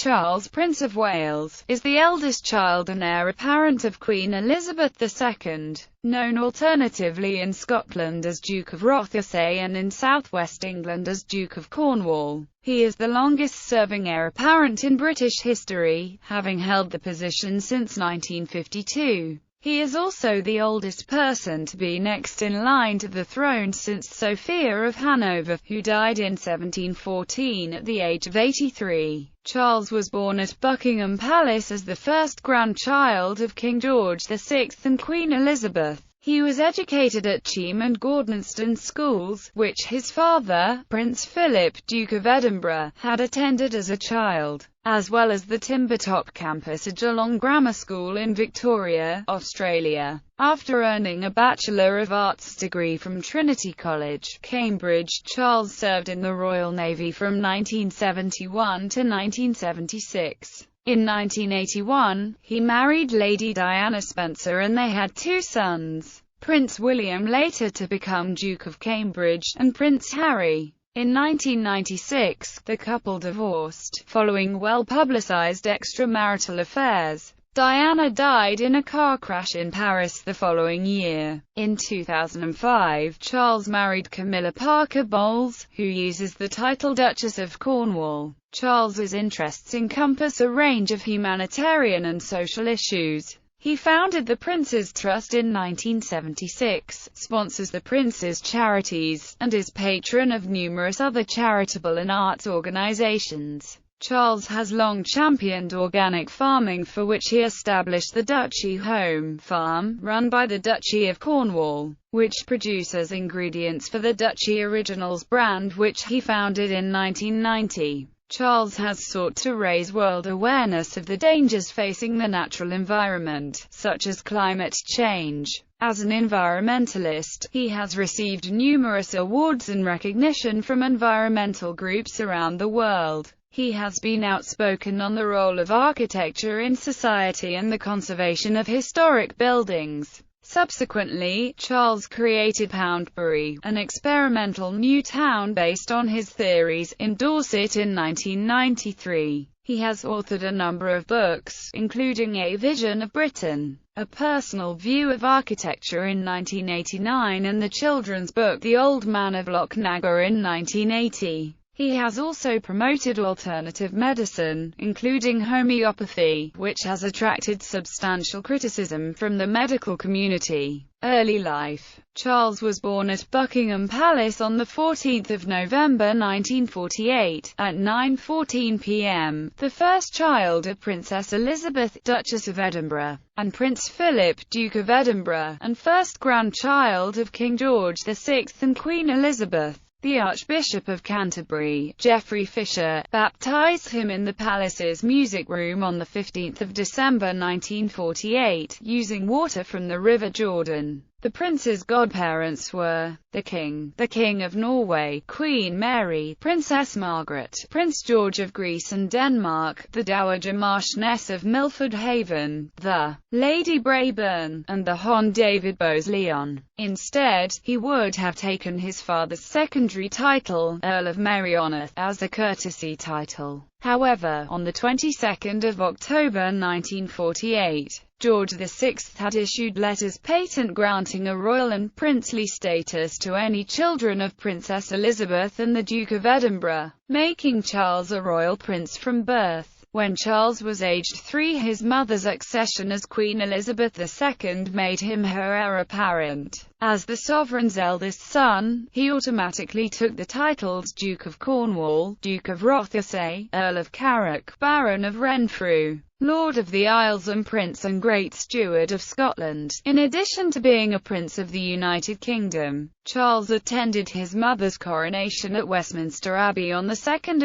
Charles, Prince of Wales, is the eldest child and heir apparent of Queen Elizabeth II, known alternatively in Scotland as Duke of Rothesay and in southwest England as Duke of Cornwall. He is the longest-serving heir apparent in British history, having held the position since 1952. He is also the oldest person to be next in line to the throne since Sophia of Hanover, who died in 1714 at the age of 83. Charles was born at Buckingham Palace as the first grandchild of King George VI and Queen Elizabeth. He was educated at Cheam and Gordonston schools, which his father, Prince Philip, Duke of Edinburgh, had attended as a child, as well as the Timbertop campus at Geelong Grammar School in Victoria, Australia. After earning a Bachelor of Arts degree from Trinity College, Cambridge, Charles served in the Royal Navy from 1971 to 1976. In 1981, he married Lady Diana Spencer and they had two sons, Prince William later to become Duke of Cambridge, and Prince Harry. In 1996, the couple divorced, following well-publicized extramarital affairs. Diana died in a car crash in Paris the following year. In 2005, Charles married Camilla Parker Bowles, who uses the title Duchess of Cornwall. Charles's interests encompass a range of humanitarian and social issues. He founded the Prince's Trust in 1976, sponsors the Prince's charities, and is patron of numerous other charitable and arts organizations. Charles has long championed organic farming, for which he established the Duchy Home Farm, run by the Duchy of Cornwall, which produces ingredients for the Duchy Originals brand, which he founded in 1990. Charles has sought to raise world awareness of the dangers facing the natural environment, such as climate change. As an environmentalist, he has received numerous awards and recognition from environmental groups around the world. He has been outspoken on the role of architecture in society and the conservation of historic buildings. Subsequently, Charles created Poundbury, an experimental new town based on his theories, in Dorset in 1993. He has authored a number of books, including A Vision of Britain, A Personal View of Architecture in 1989, and the children's book The Old Man of Lochnagar in 1980. He has also promoted alternative medicine, including homeopathy, which has attracted substantial criticism from the medical community. Early life. Charles was born at Buckingham Palace on 14 November 1948, at 9:14 p.m., the first child of Princess Elizabeth, Duchess of Edinburgh, and Prince Philip, Duke of Edinburgh, and first grandchild of King George VI and Queen Elizabeth. The Archbishop of Canterbury, Geoffrey Fisher, baptized him in the palace's music room on 15 December 1948, using water from the River Jordan. The prince's godparents were the King of Norway, Queen Mary, Princess Margaret, Prince George of Greece and Denmark, the Dowager Marchioness of Milford Haven, the Lady Brabourne, and the Hon David Bowes-Lyon. Instead, he would have taken his father's secondary title, Earl of Merioneth, as a courtesy title. However, on the 22nd of October 1948, George VI had issued letters patent granting a royal and princely status to any children of Princess Elizabeth and the Duke of Edinburgh, making Charles a royal prince from birth. When Charles was aged 3, his mother's accession as Queen Elizabeth II made him her heir apparent. As the sovereign's eldest son, he automatically took the titles Duke of Cornwall, Duke of Rothesay, Earl of Carrick, Baron of Renfrew, Lord of the Isles and Prince and Great Steward of Scotland. In addition to being a Prince of the United Kingdom, Charles attended his mother's coronation at Westminster Abbey on 2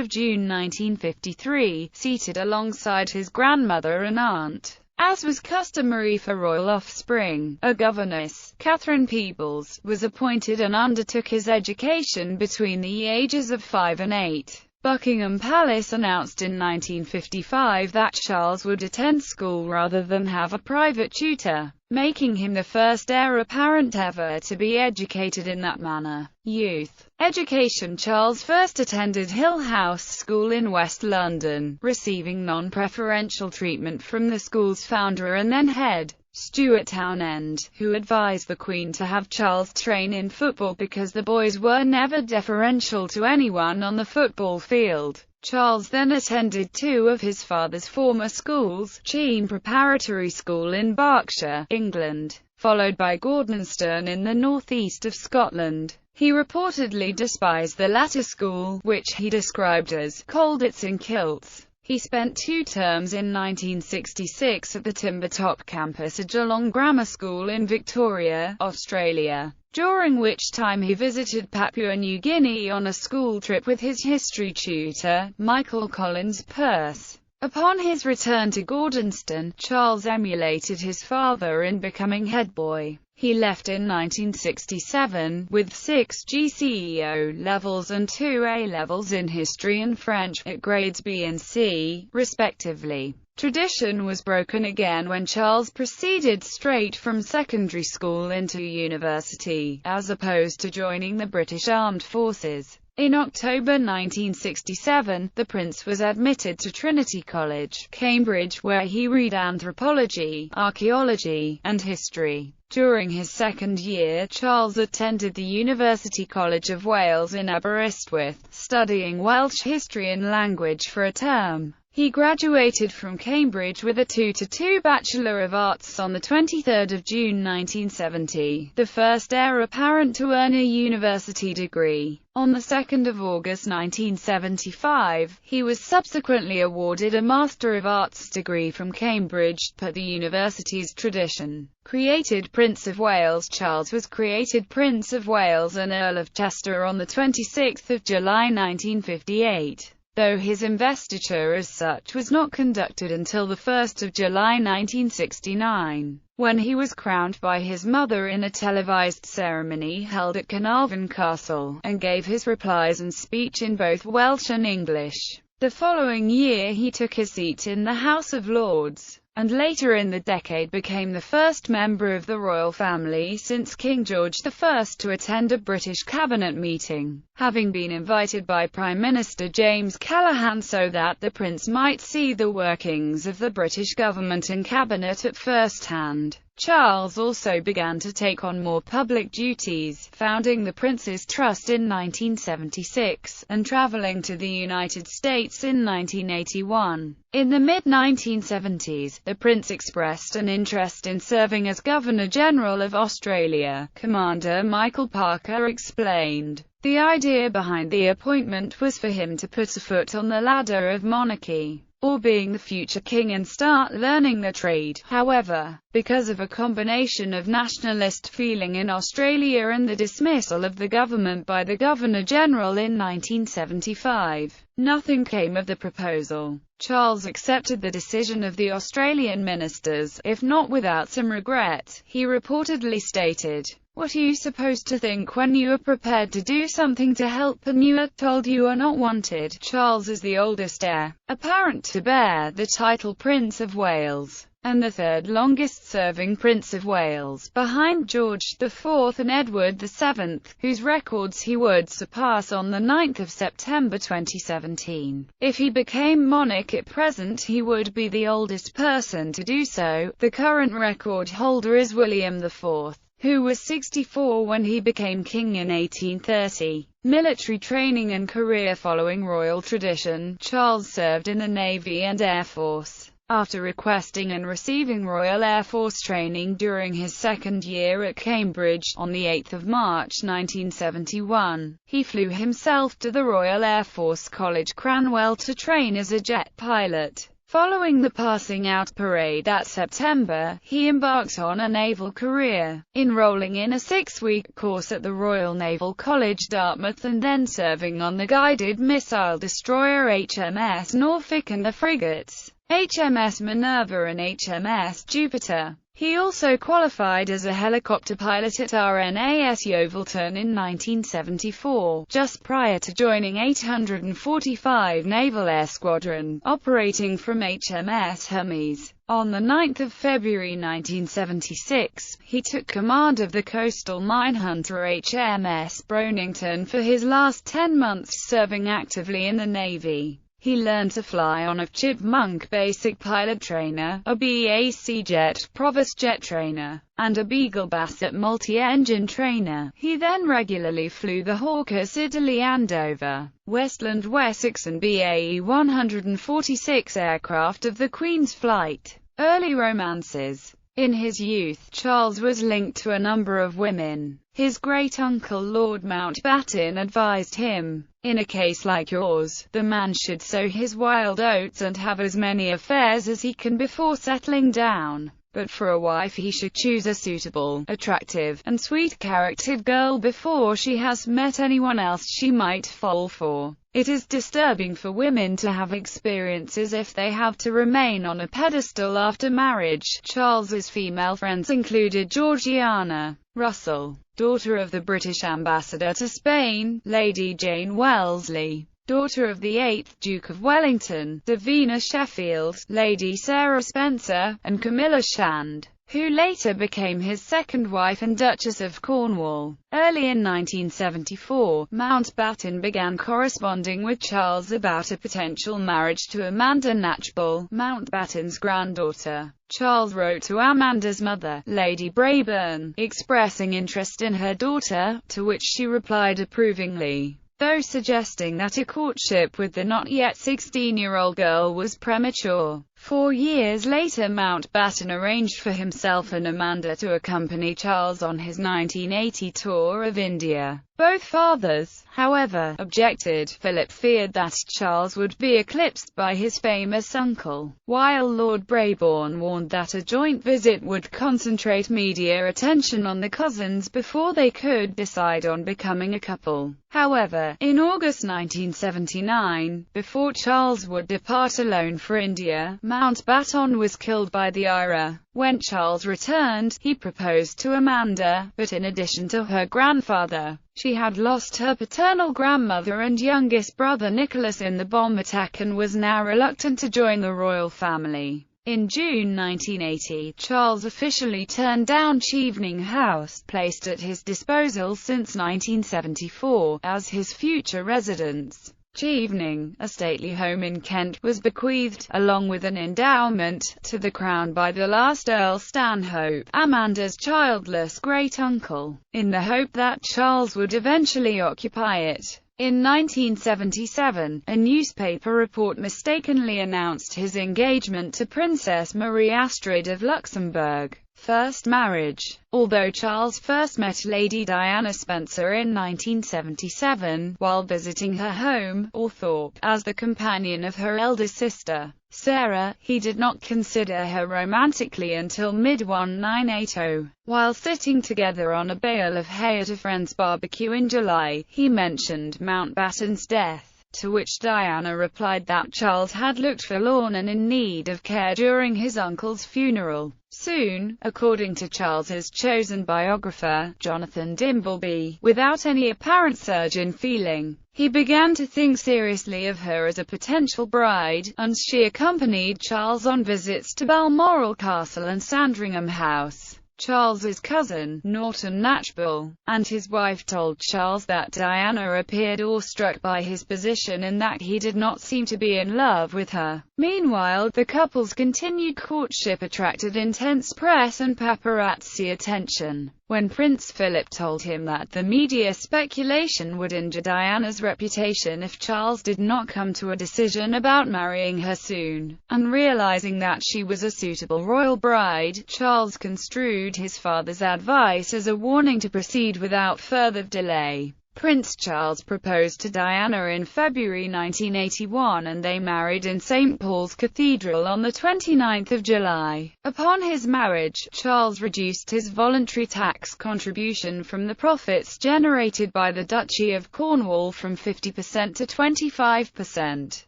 June 1953, seated alongside his grandmother and aunt. As was customary for royal offspring, a governess, Catherine Peebles, was appointed and undertook his education between the ages of 5 and 8. Buckingham Palace announced in 1955 that Charles would attend school rather than have a private tutor, making him the first heir apparent ever to be educated in that manner. Youth education. Charles first attended Hill House School in West London, receiving non-preferential treatment from the school's founder and then head, Stuart Townend, who advised the Queen to have Charles train in football because the boys were never deferential to anyone on the football field. Charles then attended two of his father's former schools, Cheam Preparatory School in Berkshire, England, followed by Gordonstoun in the northeast of Scotland. He reportedly despised the latter school, which he described as "colditz in kilts." He spent 2 terms in 1966 at the Timbertop campus at Geelong Grammar School in Victoria, Australia, during which time he visited Papua New Guinea on a school trip with his history tutor, Michael Collins Peirce. Upon his return to Gordonstoun, Charles emulated his father in becoming head boy. He left in 1967, with 6 GCE O-levels and 2 A-levels in history and French, at grades B and C, respectively. Tradition was broken again when Charles proceeded straight from secondary school into university, as opposed to joining the British Armed Forces. In October 1967, the Prince was admitted to Trinity College, Cambridge, where he read anthropology, archaeology, and history. During his second year, Charles attended the University College of Wales in Aberystwyth, studying Welsh history and language for a term. He graduated from Cambridge with a 2:2 Bachelor of Arts on 23 June 1970, the first heir apparent to earn a university degree. On 2 August 1975, he was subsequently awarded a Master of Arts degree from Cambridge, per the university's tradition. Created Prince of Wales. Charles was created Prince of Wales and Earl of Chester on 26 July 1958. Though his investiture as such was not conducted until 1 July 1969, when he was crowned by his mother in a televised ceremony held at Carnarvon Castle, and gave his replies and speech in both Welsh and English. The following year he took his seat in the House of Lords, and later in the decade became the first member of the royal family since King George I to attend a British cabinet meeting, having been invited by Prime Minister James Callaghan so that the Prince might see the workings of the British government and cabinet at first hand. Charles also began to take on more public duties, founding the Prince's Trust in 1976, and traveling to the United States in 1981. In the mid-1970s, the Prince expressed an interest in serving as Governor-General of Australia. Commander Michael Parker explained, "The idea behind the appointment was for him to put a foot on the ladder of monarchy, or being the future king, and start learning the trade." However, because of a combination of nationalist feeling in Australia and the dismissal of the government by the Governor-General in 1975, nothing came of the proposal. Charles accepted the decision of the Australian ministers, if not without some regret. He reportedly stated, "What are you supposed to think when you are prepared to do something to help and you are told you are not wanted?" Charles is the oldest heir apparent to bear the title Prince of Wales, and the third longest-serving Prince of Wales, behind George IV and Edward VII, whose records he would surpass on 9 September 2017. If he became monarch at present, he would be the oldest person to do so. The current record holder is William IV, who was 64 when he became king in 1830. Military training and career. Following royal tradition, Charles served in the Navy and Air Force. After requesting and receiving Royal Air Force training during his second year at Cambridge, on 8 March 1971, he flew himself to the Royal Air Force College Cranwell to train as a jet pilot. Following the passing out parade that September, he embarked on a naval career, enrolling in a 6-week course at the Royal Naval College, Dartmouth, and then serving on the guided missile destroyer HMS Norfolk and the frigates HMS Minerva and HMS Jupiter. He also qualified as a helicopter pilot at RNAS Yeovilton in 1974, just prior to joining 845 Naval Air Squadron, operating from HMS Hermes. On 9 February 1976, he took command of the coastal minehunter HMS Bronington for his last 10 months serving actively in the Navy. He learned to fly on a Chipmunk Basic Pilot Trainer, a BAC Jet, Provost Jet Trainer, and a Beagle Bassett Multi-Engine Trainer. He then regularly flew the Hawkers Italy Andover, Westland Wessex and BAE 146 aircraft of the Queen's Flight. Early romances. In his youth, Charles was linked to a number of women. His great-uncle Lord Mountbatten advised him, "In a case like yours, the man should sow his wild oats and have as many affairs as he can before settling down. But for a wife he should choose a suitable, attractive, and sweet-charactered girl before she has met anyone else she might fall for. It is disturbing for women to have experiences if they have to remain on a pedestal after marriage." Charles's female friends included Georgiana Russell, daughter of the British ambassador to Spain, Lady Jane Wellesley, daughter of the 8th Duke of Wellington, Davina Sheffield, Lady Sarah Spencer, and Camilla Shand, who later became his second wife and Duchess of Cornwall. Early in 1974, Mountbatten began corresponding with Charles about a potential marriage to Amanda Knatchbull, Mountbatten's granddaughter. Charles wrote to Amanda's mother, Lady Brabourne, expressing interest in her daughter, to which she replied approvingly, though suggesting that a courtship with the not-yet 16-year-old girl was premature. 4 years later, Mountbatten arranged for himself and Amanda to accompany Charles on his 1980 tour of India. Both fathers, however, objected. Philip feared that Charles would be eclipsed by his famous uncle, while Lord Brabourne warned that a joint visit would concentrate media attention on the cousins before they could decide on becoming a couple. However, in August 1979, before Charles would depart alone for India, Mountbatten was killed by the IRA. When Charles returned, he proposed to Amanda, but in addition to her grandfather, she had lost her paternal grandmother and youngest brother Nicholas in the bomb attack and was now reluctant to join the royal family. In June 1980, Charles officially turned down Chevening House, placed at his disposal since 1974, as his future residence. Chevening, a stately home in Kent, was bequeathed, along with an endowment, to the Crown by the last Earl Stanhope, Amanda's childless great-uncle, in the hope that Charles would eventually occupy it. In 1977, a newspaper report mistakenly announced his engagement to Princess Marie Astrid of Luxembourg. First marriage. Although Charles first met Lady Diana Spencer in 1977, while visiting her home, Althorpe, as the companion of her elder sister, Sarah, he did not consider her romantically until mid-1980. While sitting together on a bale of hay at a friend's barbecue in July, he mentioned Mountbatten's death, to which Diana replied that Charles had looked forlorn and in need of care during his uncle's funeral. Soon, according to Charles's chosen biographer, Jonathan Dimbleby, without any apparent surge in feeling, he began to think seriously of her as a potential bride, and she accompanied Charles on visits to Balmoral Castle and Sandringham House. Charles's cousin, Norton Knatchbull, and his wife told Charles that Diana appeared awestruck by his position and that he did not seem to be in love with her. Meanwhile, the couple's continued courtship attracted intense press and paparazzi attention. When Prince Philip told him that the media speculation would injure Diana's reputation if Charles did not come to a decision about marrying her soon, and realizing that she was a suitable royal bride, Charles construed his father's advice as a warning to proceed without further delay. Prince Charles proposed to Diana in February 1981 and they married in St. Paul's Cathedral on 29 July. Upon his marriage, Charles reduced his voluntary tax contribution from the profits generated by the Duchy of Cornwall from 50% to 25%.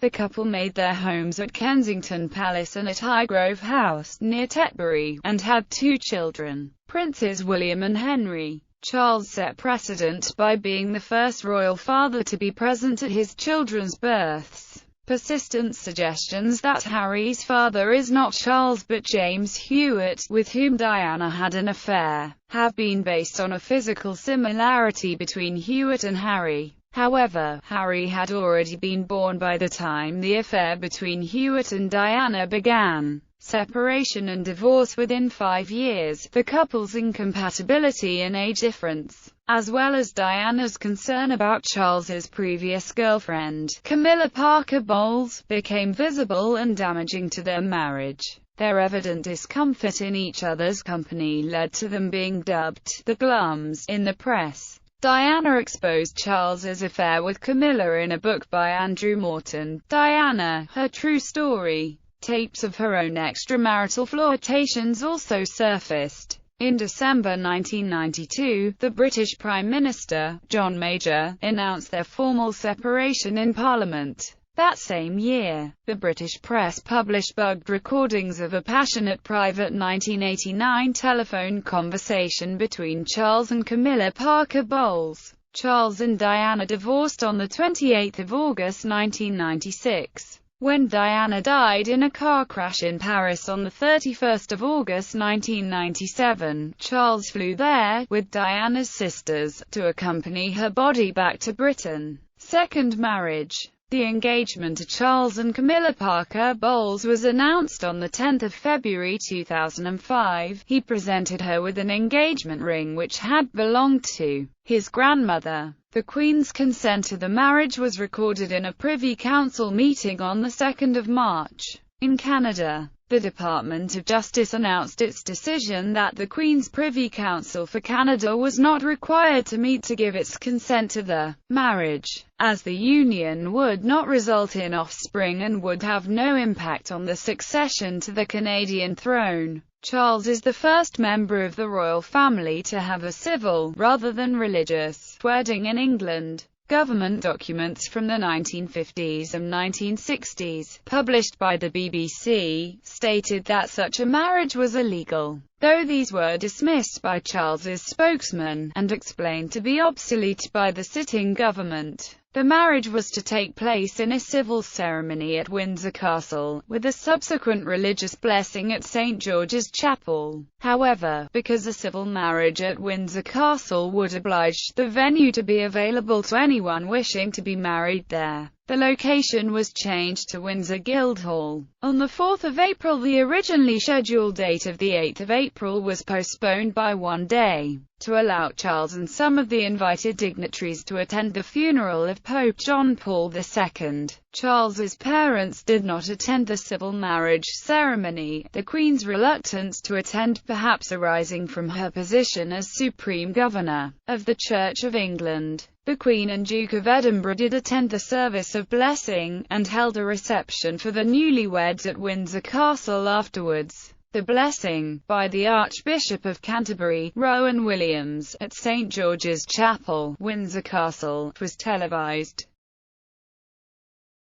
The couple made their homes at Kensington Palace and at Highgrove House, near Tetbury, and had 2 children, Princes William and Henry. Charles set precedent by being the first royal father to be present at his children's births. Persistent suggestions that Harry's father is not Charles but James Hewitt, with whom Diana had an affair, have been based on a physical similarity between Hewitt and Harry. However, Harry had already been born by the time the affair between Hewitt and Diana began. Separation and divorce within 5 years, the couple's incompatibility and age difference, as well as Diana's concern about Charles's previous girlfriend, Camilla Parker Bowles, became visible and damaging to their marriage. Their evident discomfort in each other's company led to them being dubbed the Glums in the press. Diana exposed Charles's affair with Camilla in a book by Andrew Morton, Diana, Her True Story. Tapes of her own extramarital flirtations also surfaced. In December 1992, the British Prime Minister, John Major, announced their formal separation in Parliament. That same year, the British press published bugged recordings of a passionate private 1989 telephone conversation between Charles and Camilla Parker Bowles. Charles and Diana divorced on 28 August 1996. When Diana died in a car crash in Paris on 31 August 1997, Charles flew there, with Diana's sisters, to accompany her body back to Britain. Second marriage. The engagement to Charles and Camilla Parker Bowles was announced on 10 February 2005. He presented her with an engagement ring which had belonged to his grandmother. The Queen's consent to the marriage was recorded in a Privy Council meeting on 2 March. In Canada, the Department of Justice announced its decision that the Queen's Privy Council for Canada was not required to meet to give its consent to the marriage, as the union would not result in offspring and would have no impact on the succession to the Canadian throne. Charles is the first member of the royal family to have a civil, rather than religious, wedding in England. Government documents from the 1950s and 1960s, published by the BBC, stated that such a marriage was illegal, though these were dismissed by Charles's spokesman, and explained to be obsolete by the sitting government. The marriage was to take place in a civil ceremony at Windsor Castle, with a subsequent religious blessing at St. George's Chapel. However, because a civil marriage at Windsor Castle would oblige the venue to be available to anyone wishing to be married there, the location was changed to Windsor Guildhall. On 4 April, the originally scheduled date of 8 April was postponed by 1 day, to allow Charles and some of the invited dignitaries to attend the funeral of Pope John Paul II. Charles's parents did not attend the civil marriage ceremony, the Queen's reluctance to attend perhaps arising from her position as Supreme Governor of the Church of England. The Queen and Duke of Edinburgh did attend the service of blessing, and held a reception for the newlyweds at Windsor Castle afterwards. The blessing, by the Archbishop of Canterbury, Rowan Williams, at St. George's Chapel, Windsor Castle, was televised.